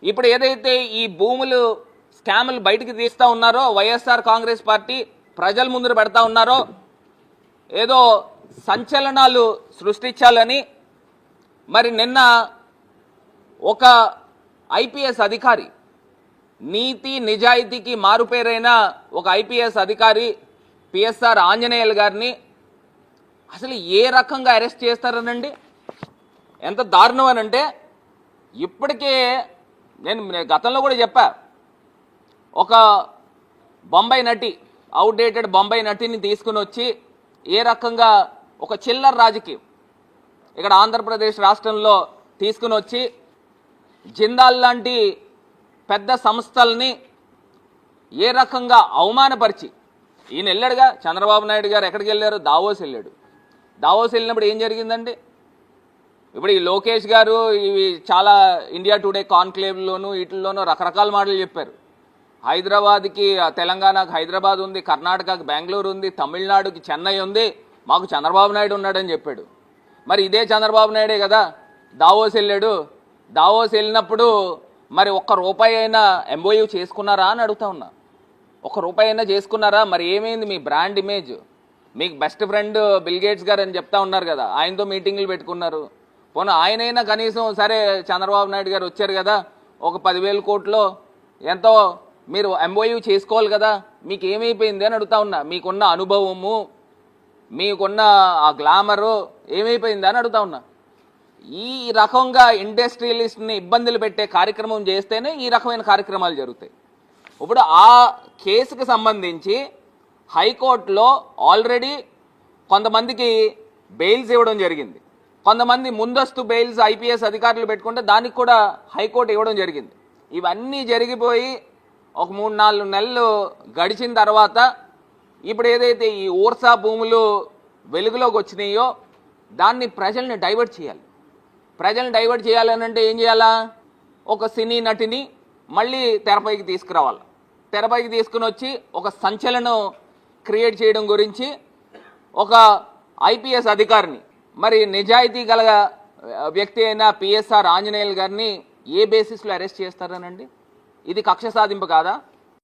ఇప్పుడు ఏదైతే ఈ భూములు స్కాములు బయటికి తీస్తూ ఉన్నారో వైఎస్ఆర్ కాంగ్రెస్ పార్టీ ప్రజల ముందు పెడతా ఉన్నారో ఏదో సంచలనాలు సృష్టించాలని మరి నిన్న ఒక ఐపీఎస్ అధికారి నీతి నిజాయితీకి మారుపేరైన ఒక ఐపీఎస్ అధికారి పిఎస్ఆర్ ఆంజనేయులు గారిని అసలు ఏ రకంగా అరెస్ట్ చేస్తారనండి? ఎంత దారుణం అనంటే ఇప్పటికే నేను గతంలో కూడా చెప్పా, ఒక బొంబాయి నటి అవుట్డేటెడ్ బొంబాయి నటిని తీసుకుని వచ్చి ఏ రకంగా ఒక చిల్లర రాజకీయం ఇక్కడ ఆంధ్రప్రదేశ్ రాష్ట్రంలో తీసుకుని వచ్చి జిందాల్ లాంటి పెద్ద సంస్థల్ని ఏ రకంగా అవమానపరిచి ఈయన వెళ్ళాడుగా. చంద్రబాబు నాయుడు గారు ఎక్కడికి వెళ్ళారు? దావోస్ వెళ్ళాడు. దావోస్ వెళ్ళినప్పుడు ఏం జరిగిందండి? ఇప్పుడు ఈ లోకేష్ గారు ఇవి చాలా ఇండియా టుడే కాన్క్లేవ్లోనూ వీటిల్లోనూ రకరకాల మాటలు చెప్పారు. హైదరాబాద్కి తెలంగాణకు హైదరాబాద్ ఉంది, కర్ణాటకకి బెంగళూరు ఉంది, తమిళనాడుకి చెన్నై ఉంది, మాకు చంద్రబాబు నాయుడు ఉన్నాడని చెప్పాడు. మరి ఇదే చంద్రబాబు నాయుడే కదా దావోస్ వెళ్ళాడు. దావోస్ వెళ్ళినప్పుడు మరి ఒక్క రూపాయి అయినా ఎంఓయూ చేసుకున్నారా అని అడుగుతా ఉన్నా. ఒక్క రూపాయి అయినా చేసుకున్నారా? మరి ఏమైంది మీ బ్రాండ్ ఇమేజ్? మీకు బెస్ట్ ఫ్రెండ్ బిల్ గేట్స్ గారు అని చెప్తా ఉన్నారు కదా, ఆయనతో మీటింగ్లు పెట్టుకున్నారు. పోనీ ఆయనైనా కనీసం సరే చంద్రబాబు నాయుడు గారు వచ్చారు కదా, ఒక 10,000 కోట్లు ఎంతో మీరు ఎంఓయూ చేసుకోవాలి కదా, మీకు ఏమైపోయింది అని అడుగుతా ఉన్నా. మీకున్న అనుభవము, మీకున్న ఆ గ్లామరు ఏమైపోయింది అని అడుగుతా ఉన్నా. ఈ రకంగా ఇండస్ట్రియలిస్ట్ని ఇబ్బందులు పెట్టే కార్యక్రమం చేస్తేనే ఈ రకమైన కార్యక్రమాలు జరుగుతాయి. ఇప్పుడు ఆ కేసుకు సంబంధించి హైకోర్టులో ఆల్రెడీ కొంతమందికి బెయిల్స్ ఇవ్వడం జరిగింది. కొంతమంది ముందస్తు బెయిల్స్ ఐపీఎస్ అధికారులు పెట్టుకుంటే దానికి కూడా హైకోర్టు ఇవ్వడం జరిగింది. ఇవన్నీ జరిగిపోయి ఒక 3-4 నెలలు గడిచిన తర్వాత ఇప్పుడు ఏదైతే ఈ ఊర్సా భూములు వెలుగులోకి వచ్చినాయో దాన్ని ప్రజల్ని డైవర్ట్ చేయాలి. ప్రజల్ని డైవర్ట్ చేయాలనంటే ఏం చేయాలా? ఒక సినీ నటిని మళ్ళీ తెరపైకి తీసుకురావాలి. తెరపైకి తీసుకుని వచ్చి ఒక సంచలనం క్రియేట్ చేయడం గురించి ఒక ఐపీఎస్ అధికారిని, మరి నిజాయితీ గల వ్యక్తి అయిన పిఎస్ఆర్ ఆంజనేయులు గారిని ఏ బేసిస్లో అరెస్ట్ చేస్తారనండి? ఇది కక్ష సాధింపు కాదా?